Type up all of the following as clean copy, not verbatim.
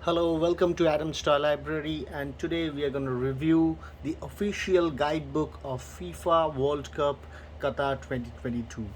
Hello, welcome to Adam's Toy Library, and today we are going to review the official guidebook of FIFA World Cup Qatar 2022.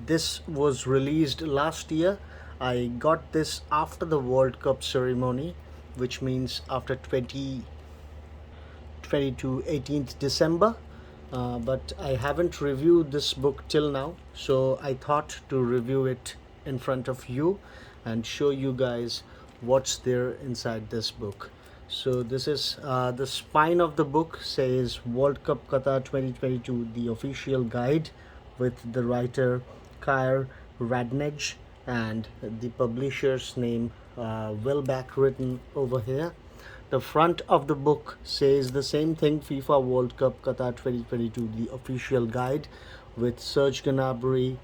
This was released last year. I got this after the World Cup ceremony, which means after 2022 18th December. But I haven't reviewed this book till now, so I thought to review it in front of you and show you guys what's there inside this book. So this is the spine of the book says World Cup Qatar 2022, the official guide, with the writer Keir Radnedge and the publisher's name Welbeck written over here. The front of the book says the same thing, FIFA World Cup Qatar 2022, the official guide, with Serge Gnabry,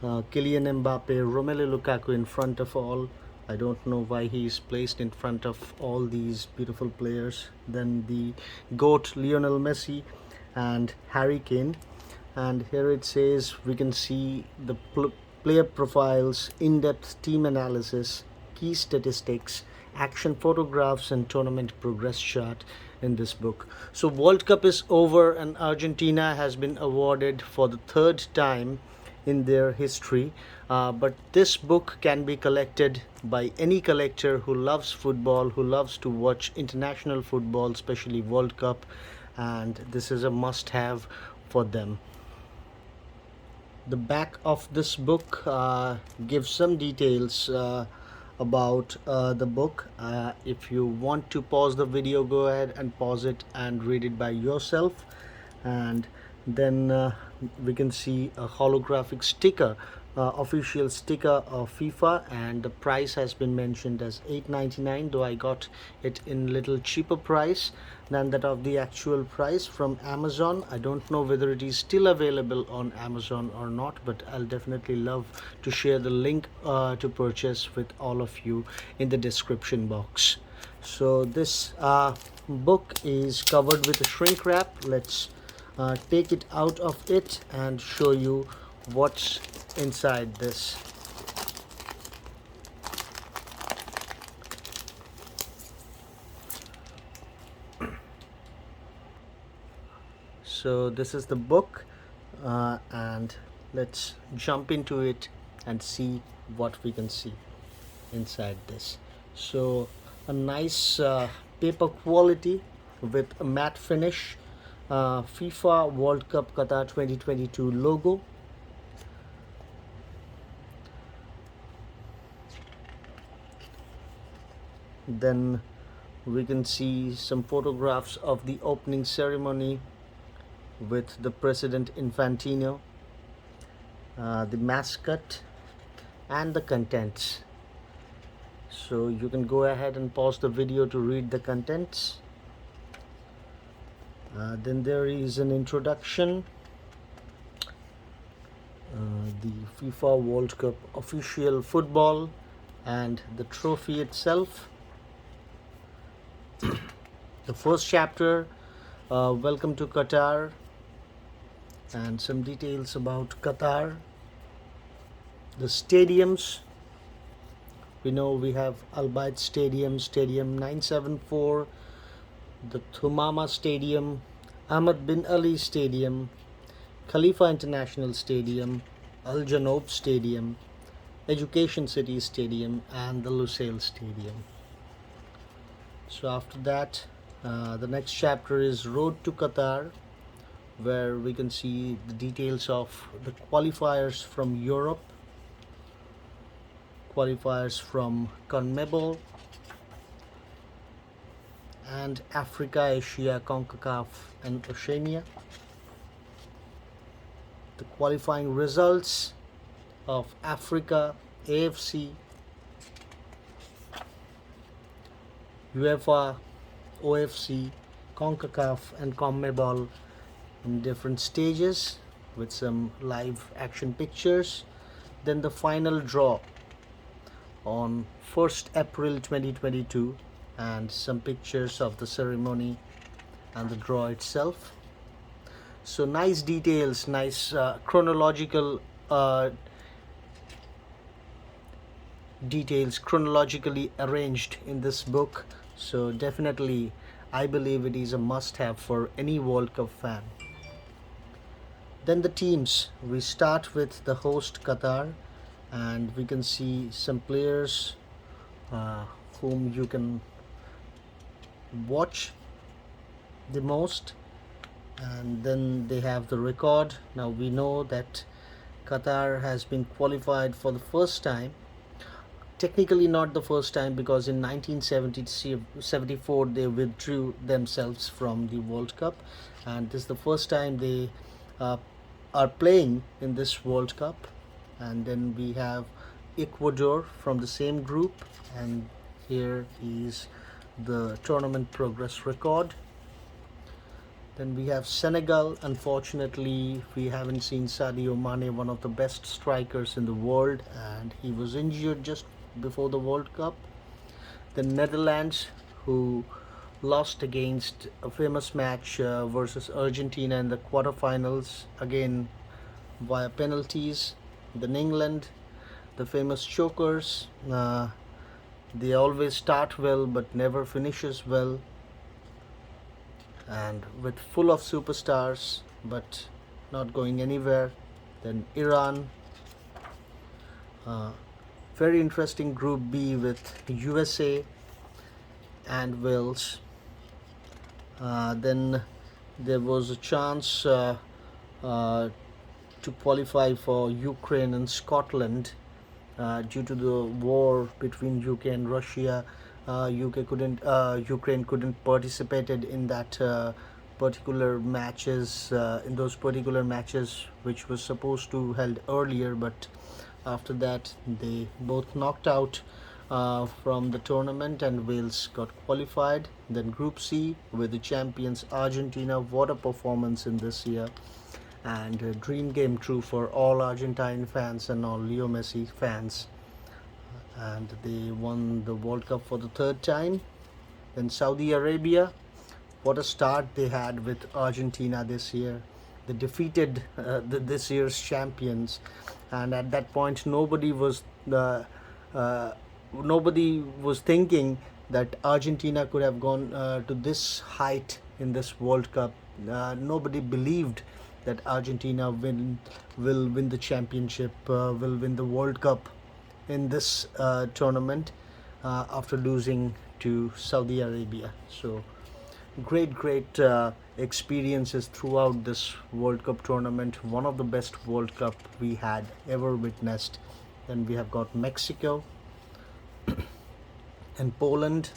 Kylian Mbappe, Romelu Lukaku in front of all. I don't know why he is placed in front of all these beautiful players. Then the GOAT Lionel Messi and Harry Kane. And here it says we can see the player profiles, in-depth team analysis, key statistics, action photographs, and tournament progress chart in this book. So World Cup is over and Argentina has been awarded for the third time in their history. But this book can be collected by any collector who loves football, who loves to watch international football, especially World Cup, and this is a must-have for them. The back of this book gives some details about the book. If you want to pause the video, go ahead and pause it and read it by yourself. And then we can see a holographic sticker, official sticker of FIFA, and the price has been mentioned as $8.99, though I got it in little cheaper price than that of the actual price from Amazon. I don't know whether it is still available on Amazon or not, but I'll definitely love to share the link to purchase with all of you in the description box. So this book is covered with a shrink wrap. Let's take it out of it and show you what's inside this. So this is the book, and let's jump into it and see what we can see inside this. So a nice paper quality with a matte finish, FIFA World Cup Qatar 2022 logo. Then we can see some photographs of the opening ceremony with the President Infantino, the mascot, and the contents. So you can go ahead and pause the video to read the contents. Then there is an introduction, the FIFA World Cup official football, and the trophy itself. The first chapter, welcome to Qatar, and some details about Qatar. The stadiums, we know we have Al Bayt Stadium, Stadium 974, the Thumama Stadium, Ahmad bin Ali Stadium, Khalifa International Stadium, Al Janoub Stadium, Education City Stadium, and the Lusail Stadium. So after that, the next chapter is Road to Qatar, where we can see the details of the qualifiers from Europe, qualifiers from CONMEBOL, and Africa, Asia, CONCACAF, and Oceania. The qualifying results of Africa, AFC, UEFA, OFC, CONCACAF, and CONMEBOL in different stages with some live action pictures. Then the final draw on 1st April 2022 and some pictures of the ceremony and the draw itself. So nice details, nice chronological details chronologically arranged in this book. So definitely, I believe it is a must-have for any World Cup fan. Then the teams. We start with the host Qatar, and we can see some players uh, whom you can watch the most. And then they have the record. Now we know that Qatar has been qualified for the first time. Technically not the first time, because in 1974 they withdrew themselves from the World Cup, and this is the first time they uh, are playing in this World Cup. And then we have Ecuador from the same group, and here is the tournament progress record. Then we have Senegal. Unfortunately, we haven't seen Sadio Mane, one of the best strikers in the world, and he was injured just before the World Cup. The Netherlands, who lost against a famous match versus Argentina in the quarterfinals, again via penalties. Then England, the famous chokers. They always start well but never finishes well, and with full of superstars but not going anywhere. Then Iran, uh, very interesting group B with USA and Wales. Then there was a chance uh, to qualify for Ukraine and Scotland. Due to the war between UK and Russia, Ukraine couldn't participated in that particular matches in those particular matches which was supposed to held earlier, but after that they both knocked out from the tournament, and Wales got qualified. Then Group C with the champions Argentina. What a performance in this year, and a dream came true for all Argentine fans and all Leo Messi fans, and they won the World Cup for the third time. Then Saudi Arabia, what a start they had with Argentina this year. They defeated this year's champions, and at that point nobody was thinking that Argentina could have gone to this height in this World Cup. Nobody believed that Argentina will win the championship, will win the World Cup in this tournament after losing to Saudi Arabia. So great experiences throughout this World Cup tournament. One of the best World Cup we had ever witnessed. Then we have got Mexico and Poland.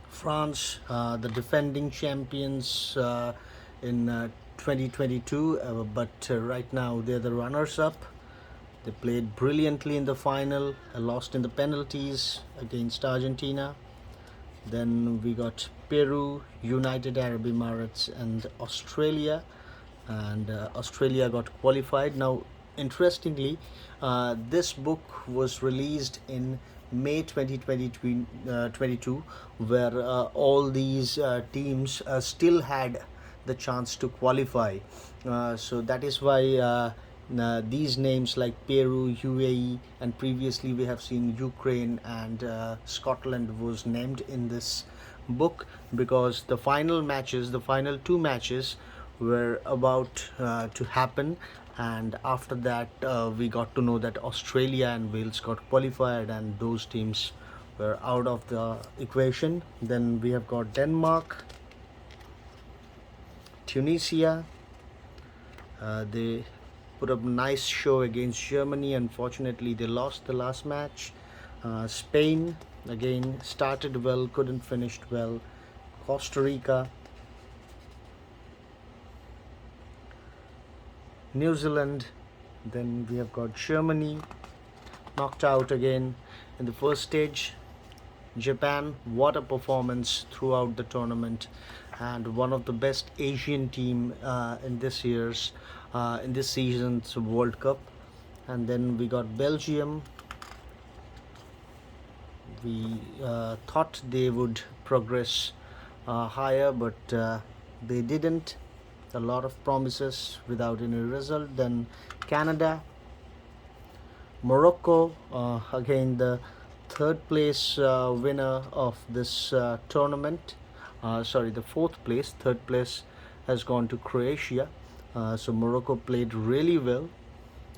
France, the defending champions in 2022, but right now they're the runners-up. They played brilliantly in the final, lost in the penalties against Argentina. Then we got Peru, United Arab Emirates, and Australia. And Australia got qualified. Now, interestingly, this book was released in May 2022, where all these teams still had the chance to qualify. So that is why these names like Peru, UAE, and previously we have seen Ukraine and Scotland was named in this book, because the final matches, the final two matches, were about to happen, and after that we got to know that Australia and Wales got qualified, and those teams were out of the equation. Then we have got Denmark, Tunisia. They put up a nice show against Germany. Unfortunately, they lost the last match. Spain again started well, couldn't finish well. Costa Rica, New Zealand. Then we have got Germany, knocked out again in the first stage. Japan, what a performance throughout the tournament, and one of the best Asian team in this season's World Cup. And then we got Belgium. We thought they would progress higher, but they didn't. A lot of promises without any result. Then Canada, Morocco, again the third place winner of this tournament. Sorry, the fourth place. Third place has gone to Croatia. So Morocco played really well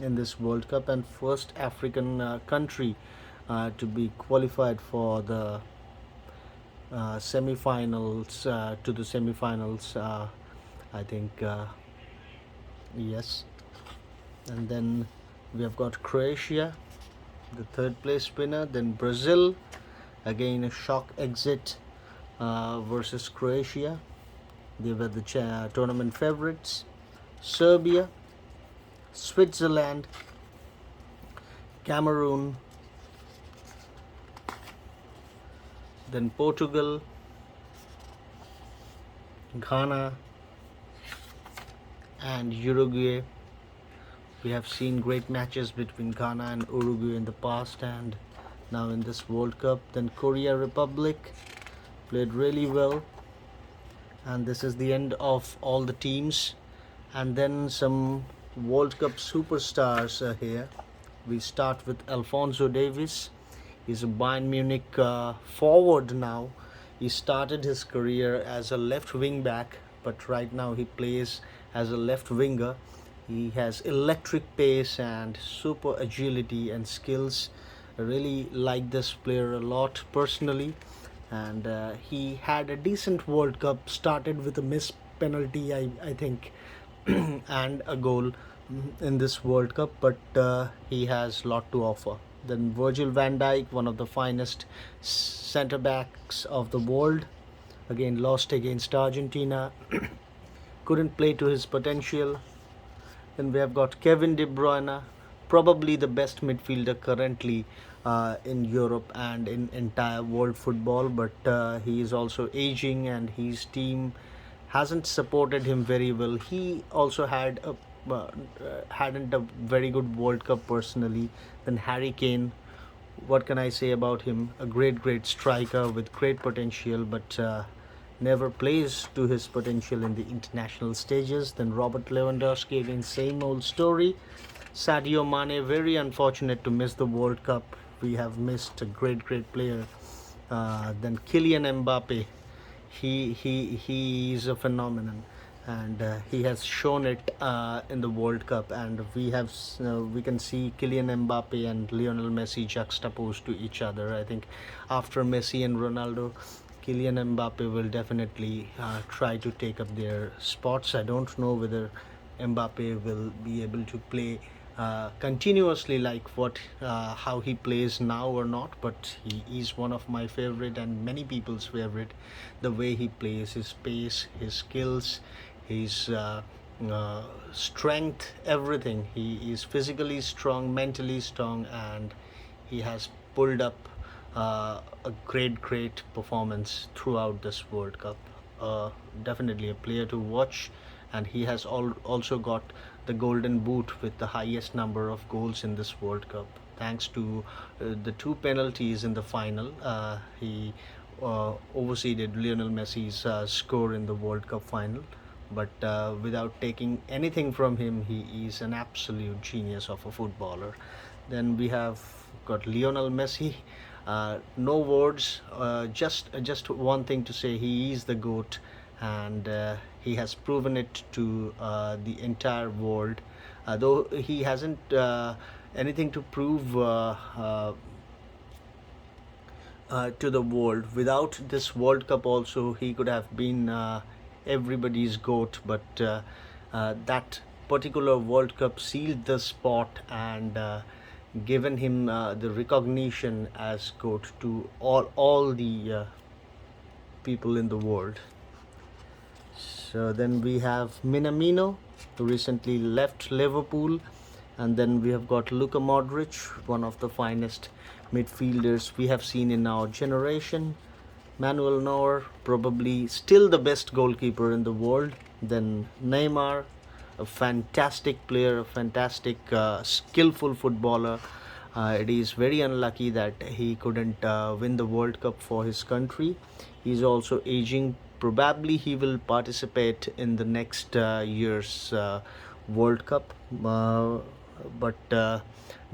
in this World Cup, and first African country to be qualified for the semi-finals, to the semi-finals. I think yes. And then we have got Croatia, the third place winner. Then Brazil, again a shock exit versus Croatia. They were the tournament favorites. Serbia, Switzerland, Cameroon, then Portugal, Ghana, and Uruguay. We have seen great matches between Ghana and Uruguay in the past and now in this World Cup. Then Korea Republic played really well. And this is the end of all the teams. And then some World Cup superstars are here. We start with Alphonso Davies. He's a Bayern Munich forward now. He started his career as a left wing back, but right now he plays as a left winger. He has electric pace and super agility and skills. I really like this player a lot personally. And he had a decent World Cup, started with a missed penalty, I think, and a goal in this World Cup, but he has a lot to offer. Then Virgil van Dijk, one of the finest centre backs of the world, again lost against Argentina, couldn't play to his potential. Then we have got Kevin De Bruyne, probably the best midfielder currently in Europe and in entire world football, but he is also aging and his team hasn't supported him very well. He also hadn't a very good World Cup personally. Then Harry Kane, what can I say about him? A great striker with great potential, but never plays to his potential in the international stages. Then Robert Lewandowski, again same old story. Sadio Mane, very unfortunate to miss the World Cup. We have missed a great player. Then Kylian Mbappe, he is a phenomenon, and he has shown it in the World Cup. And we can see Kylian Mbappe and Lionel Messi juxtaposed to each other. I think after Messi and Ronaldo, Kylian Mbappe will definitely try to take up their spots. I don't know whether Mbappe will be able to play continuously like how he plays now or not, but he is one of my favorite and many people's favorite. The way he plays, his pace, his skills, his strength, everything. He is physically strong, mentally strong, and he has pulled up a great performance throughout this World Cup. Definitely a player to watch, and he has also got the golden boot with the highest number of goals in this World Cup. Thanks to the two penalties in the final, he overseeded Lionel Messi's score in the World Cup final. But without taking anything from him, he is an absolute genius of a footballer. Then we have got Lionel Messi. No words, just one thing to say: he is the GOAT, and he has proven it to the entire world. Though he hasn't anything to prove to the world. Without this World Cup, also he could have been everybody's GOAT, but that particular World Cup sealed the spot and given him the recognition as GOAT to all the people in the world. So then we have Minamino, who recently left Liverpool, and then we have got Luka Modric, one of the finest midfielders we have seen in our generation. Manuel Neuer, probably still the best goalkeeper in the world. Then Neymar, a fantastic player, a fantastic skillful footballer. It is very unlucky that he couldn't win the World Cup for his country. He's also aging. Probably he will participate in the next year's World Cup. but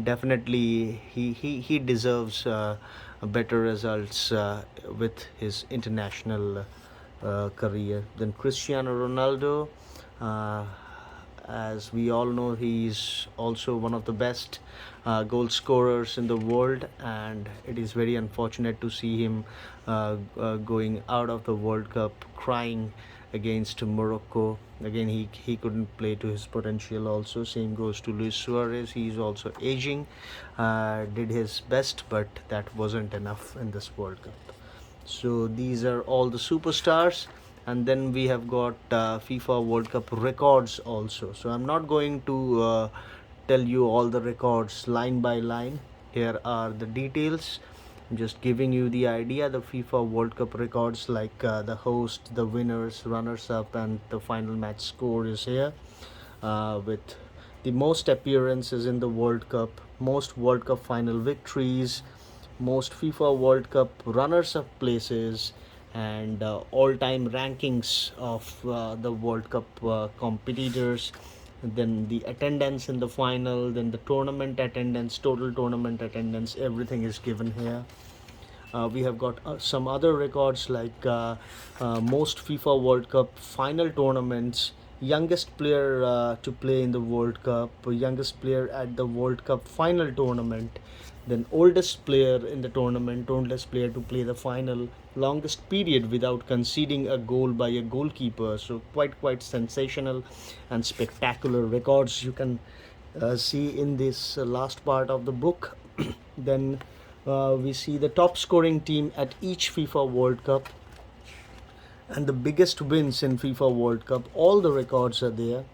definitely he deserves better results with his international career than Cristiano Ronaldo. Uh, as we all know, he's also one of the best goal scorers in the world, and it is very unfortunate to see him going out of the World Cup crying against Morocco. Again, he couldn't play to his potential. Also, same goes to Luis Suarez. He's also aging. Did his best, but that wasn't enough in this World Cup. So these are all the superstars, and then we have got FIFA World Cup records also. So I'm not going to tell you all the records line by line. Here are the details. I'm just giving you the idea. The FIFA World Cup records, like the host, the winners, runners up, and the final match score is here, with the most appearances in the World Cup, most World Cup final victories, most FIFA World Cup runners-up places, and all-time rankings of the World Cup competitors. Then the attendance in the final, then the tournament attendance, total tournament attendance, everything is given here. We have got some other records, like most FIFA World Cup final tournaments, youngest player to play in the World Cup, youngest player at the World Cup final tournament, then oldest player in the tournament, oldest player to play the final, longest period without conceding a goal by a goalkeeper. So quite sensational and spectacular records you can see in this last part of the book. Then we see the top scoring team at each FIFA World Cup and the biggest wins in FIFA World Cup. All the records are there.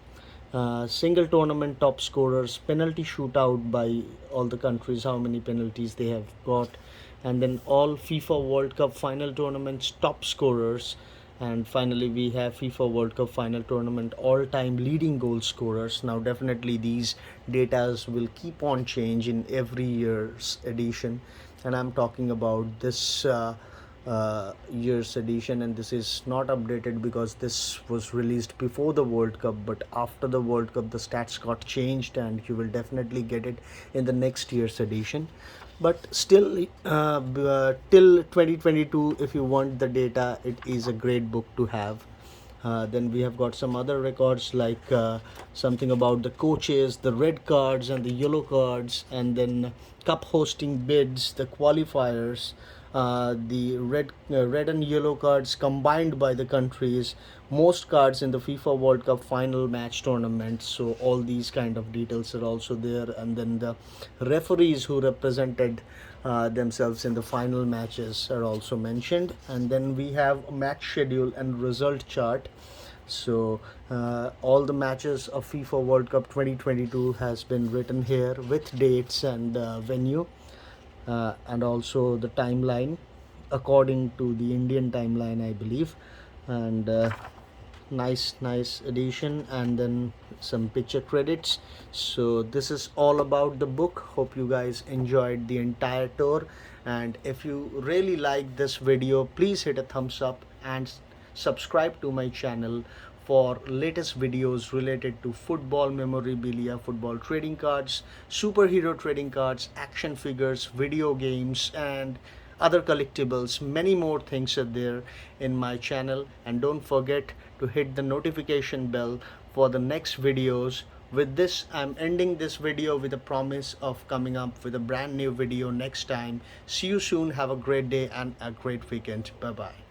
Single tournament top scorers, penalty shootout by all the countries, how many penalties they have got, and then all FIFA World Cup final tournaments top scorers. And finally, we have FIFA World Cup final tournament all-time leading goal scorers. Now, definitely these datas will keep on change in every year's edition, and I'm talking about this year's edition, and this is not updated because this was released before the World Cup, but after the World Cup the stats got changed, and you will definitely get it in the next year's edition. But still, till 2022, if you want the data, it is a great book to have. Then we have got some other records, like something about the coaches, the red cards and the yellow cards, and then cup hosting bids, the qualifiers, the red and yellow cards combined by the countries, most cards in the FIFA World Cup final match tournament. So all these kind of details are also there, and then the referees who represented themselves in the final matches are also mentioned. And then we have a match schedule and result chart. So all the matches of FIFA World Cup 2022 has been written here with dates and venue, and also the timeline according to the Indian timeline, I believe. And nice edition, and then some picture credits. So this is all about the book. Hope you guys enjoyed the entire tour, and if you really like this video, please hit a thumbs up and subscribe to my channel for latest videos related to football memorabilia, football trading cards, superhero trading cards, action figures, video games, and other collectibles. Many more things are there in my channel, and don't forget to hit the notification bell for the next videos. With this, I'm ending this video with a promise of coming up with a brand new video next time. See you soon. Have a great day and a great weekend. Bye bye.